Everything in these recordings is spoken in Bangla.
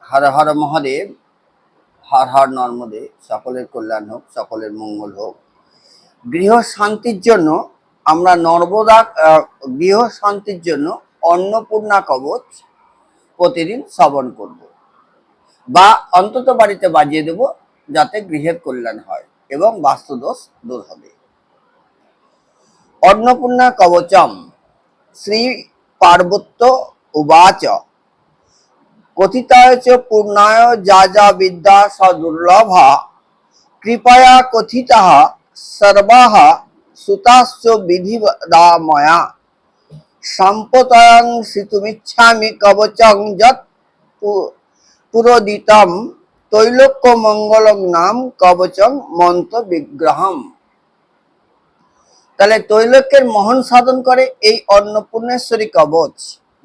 হর হর মহাদেব, হর হর নর্মদে। সকলের কল্যাণ হোক, সকলের মঙ্গল হোক। গৃহ শান্তির জন্য আমরা গৃহ শান্তির জন্য অন্নপূর্ণা কবচ প্রতিদিন শ্রবণ করব, বা অন্তত বাড়িতে বাজিয়ে দেব, যাতে গৃহের কল্যাণ হয় এবং বাস্তুদোষ দূর হবে। অন্নপূর্ণা কবচম শ্রী পার্বত্য উবাচ কথিতায় চ পূর্ণায় যা যা বিদ্যা সদুর্লভা কৃপয়া কথিতাः সর্বাः সুতাশ্চ বিধিদাময়া সম্পতয়ং শ্রীতুমিচ্ছামি কবচং যৎ পুরোদিতম তৈলোক্য মঙ্গলং নাম কবচং মন্ত্র বিগ্রহম। তাহলে তৈলোক্যের মহন সাধন করে এই অন্নপূর্ণেশ্বরী কবচ,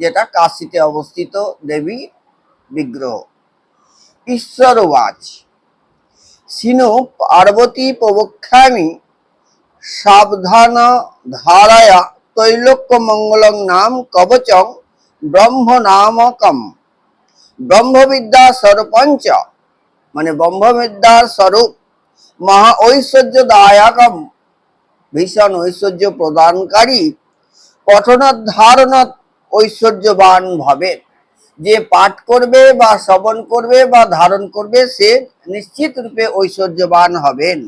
যেটা কাশীতে অবস্থিত দেবী বিগ্রহ। ঈশ্বরবাচ সিনু পার্বতী প্রবক্ষ্যামি সাবধান ধারায়া তৈলোক্য মঙ্গলং নাম কবচং ব্রহ্ম নামকম। ব্রহ্মবিদ্যা স্বরূপঞ্চ, মানে ব্রহ্মবিদ্যার স্বরূপ, মহা ঐশ্বর্যদায়কম, ভীষণ ঐশ্বর্য প্রদানকারী, পঠনোদ্ধারণত ঐশ্বর্যবান ভাবে। যে পাঠ করবে বা শ্রবণ করবে বা ধারণ করবে সে নিশ্চিত রূপে ঐশ্বর্যবান হবেন।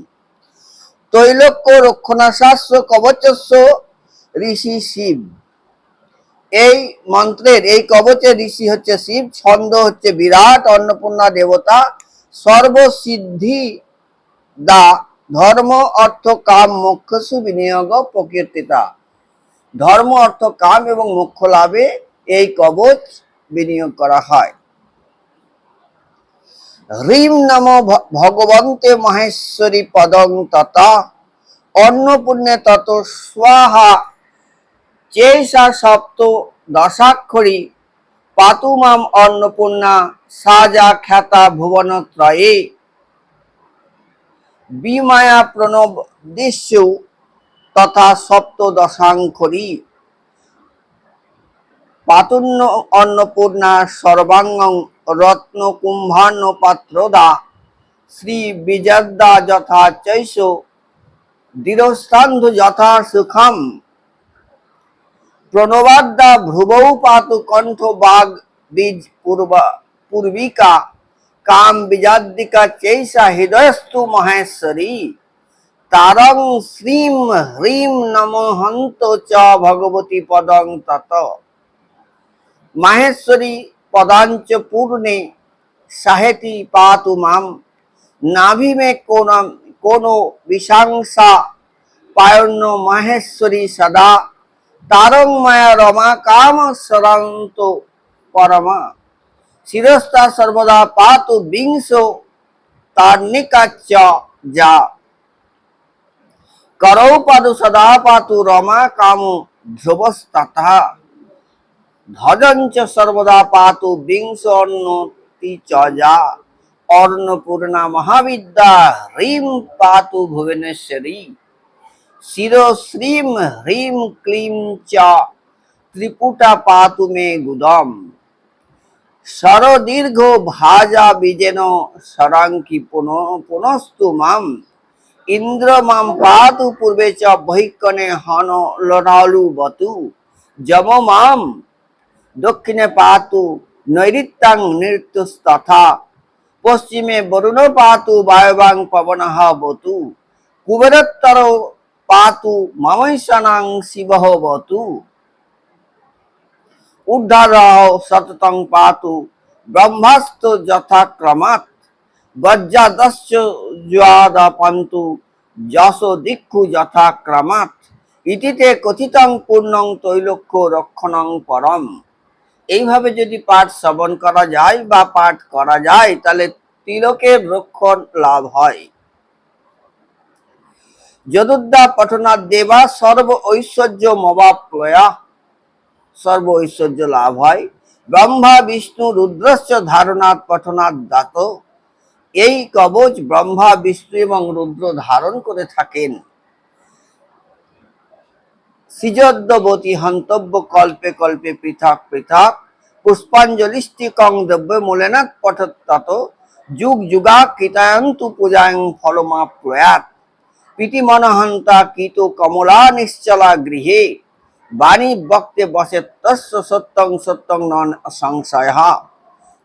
তৈলোক্য রক্ষণাশাস্ত্র কবচস্য ঋষি শিব। এই মন্ত্রের, এই কবচের ঋষি হচ্ছে শিব, ছন্দ হচ্ছে বিরাট, অন্নপূর্ণা দেবতা, সর্বসিদ্ধি দা, ধর্ম অর্থ কাম মোক্ষসু বিনিয়োগ প্রকীর্তিতা। ধর্ম অর্থ কাম এবং মোক্ষ লাভে এই কবচ বিনিয়োগ করা হয়। হ্রিম নম ভগবন্তে মহেশ্বরী পদং ততা অন্নপূর্ণে তত স্বাহা চেষা সপ্ত দশাক্ষরী পাতু মাম অন্নপূর্ণা সাজা খ্যাতা ভুবনত্রয়ে বিমায়া প্রণব দিশ্যু তথা সপ্ত দশাঙ্খরী পাতুন্ন অন্নপূর্ণা সর্বাঙ্গং রত্ন কুম্ভান্ন পাত্রদা শ্রী বিজয়দা যথা চৈষ দৃঢ়স্থান্ধু যথা সুখম প্রণবাদ্যা ভ্রুবৌ পাতু কণ্ঠ বাগ বীজ পূর্বিকা কাম বীজাদ্দিকা চৈষা হৃদয়স্তু মহেশ্বরী তারং শ্রীম হ্রিম নমঃ চ ভগবতী পদং তত। মাহেশ্বরী পদাঞ্চ পূর্ণে সাহেতি পাতু মাম নাভিমে কোনো বিশাংসা পায়ন্য মাহেশ্বরী সদা তারং মায়া রমা কাম সরন্ত পরমা শিরস্তা সর্বদা পাতু বিংশ তার্নিকাচ্চ যা করৌ পাদু সদা পাতু রমা কাম ধ্রুবস্তথা ধ্বজঞ্চ সর্বদা পাতু বিংশ অন্নতি চ যা অন্নপূর্ণা মহাবিদ্যা হ্রিম পাতু ভুবনেশ্বরী শিরো শ্রীম হ্রিম ক্লীম চ ত্রিপুটা পাতু মে গুদম শরদীর্ঘ ভাজা বীজেন শরাঙ্কি পুনস্তু মাম ইন্দ্র মাম পাতু পূর্বে চ বহিকনে হন লনালু বতু যম মাম দক্ষিণে পাতু নৈরিত্যাং নৃত্যস্তথা পশ্চিমে বরুণ পাতু বায়বাং পবনঃ বতু কুবেরোত্তর পাতু মমৈশানাং শিবঃ বতু ঊর্ধ্বরঃ সততং পাতু ব্রহ্মাস্ত যথাক্রমাৎ বজ্রাদশ্চ জ্বাদপন্তু যশ দিক্ষু যথাক্রমাৎ ইতিতে কথিতং পূর্ণং তৈলোক্য রক্ষণং পরম। এইভাবে যদি পাঠ শ্রবণ করা যায় বা পাঠ করা যায় তাহলে তিলকের রক্ষণ লাভ হয়। যদুদ্যা পঠনাৎ দেবা সর্ব ঐশ্বর্য মবাপ্লয়া, সর্ব ঐশ্বর্য লাভ হয়। ব্রহ্মা বিষ্ণু রুদ্রশ্চ ধারণাৎ পঠনাৎ দাত। এই কবচ ব্রহ্মা বিষ্ণু এবং রুদ্র ধারণ করে থাকেন। সৃজদ্যবতী হন্তব্য কল্পে কল্পে পৃথক পৃথক পুষ্পাঞ্জলিষ্টিকং দ্রব্য মূলেনাথ পঠত যুগ যুগা কৃতায়ন্তু পূজায়ং ফলমাপ্রয়াত প্রীতি মনহন্তা কীত কমলা নিশ্চলা গৃহে বাণী বক্তে বসে তস্য সত্যং সত্যং নন সংশয়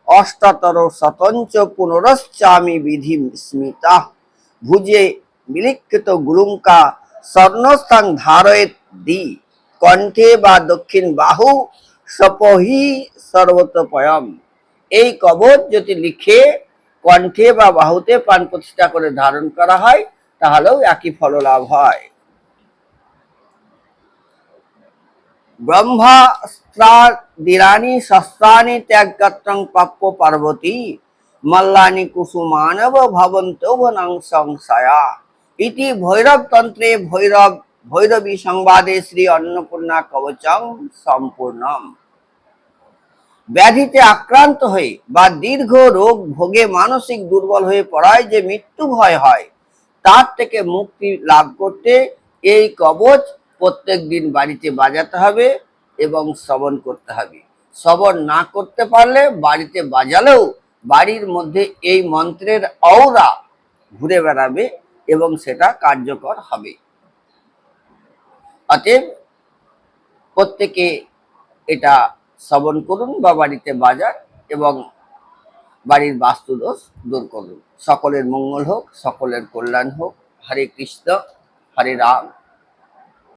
অষ্টাতর শতঞ্চ পুনরশ্চামি বিধি স্মিতা ভুজে বিলিখিত গুলুঙ্কা স্বর্ণস্থান ধারয়েত দি কণ্ঠে বা দক্ষিণ বাহু সপহি সর্বতপয়ম। এই কবচ যদি লিখে কণ্ঠে বা বাহুতে প্রাণ প্রতিষ্ঠা করে ধারণ করা হয় তাহলেও একই ফল লাভ হয়। ব্রহ্মাস্ত্রাদিরানি শস্ত্রাণি ত্যাগগাত্রং প্রাপ্য পার্বতী মল্লানি কুসুমানব ভবন্তো বনং সংশয়া ইতি ভৈরব তন্ত্রে ভৈরবী সংবাদে শ্রী অন্নপূর্ণা কবচং সম্পূর্ণম। ব্যাধিতে আক্রান্ত হয়ে বা দীর্ঘ রোগ ভোগে মানসিক দুর্বল হয়ে পড়ায় যে মৃত্যু ভয় হয় তার থেকে মুক্তি লাভ করতে এই কবচ প্রত্যেক দিন বাড়িতে বাজাতে হবে এবং শ্রবণ করতে হবে। শ্রবণ না করতে পারলে বাড়িতে বাজালেও বাড়ির মধ্যে এই মন্ত্রের অওরা ঘুরে বেড়াবে এবং সেটা কার্যকর হবে। অতএব প্রত্যেকে এটা শ্রবণ করুন বা বাড়িতে বাজান এবং বাড়ির বাস্তুদোষ দূর করুন। সকলের মঙ্গল হোক, সকলের কল্যাণ হোক। হরে কৃষ্ণ, হরে রাম,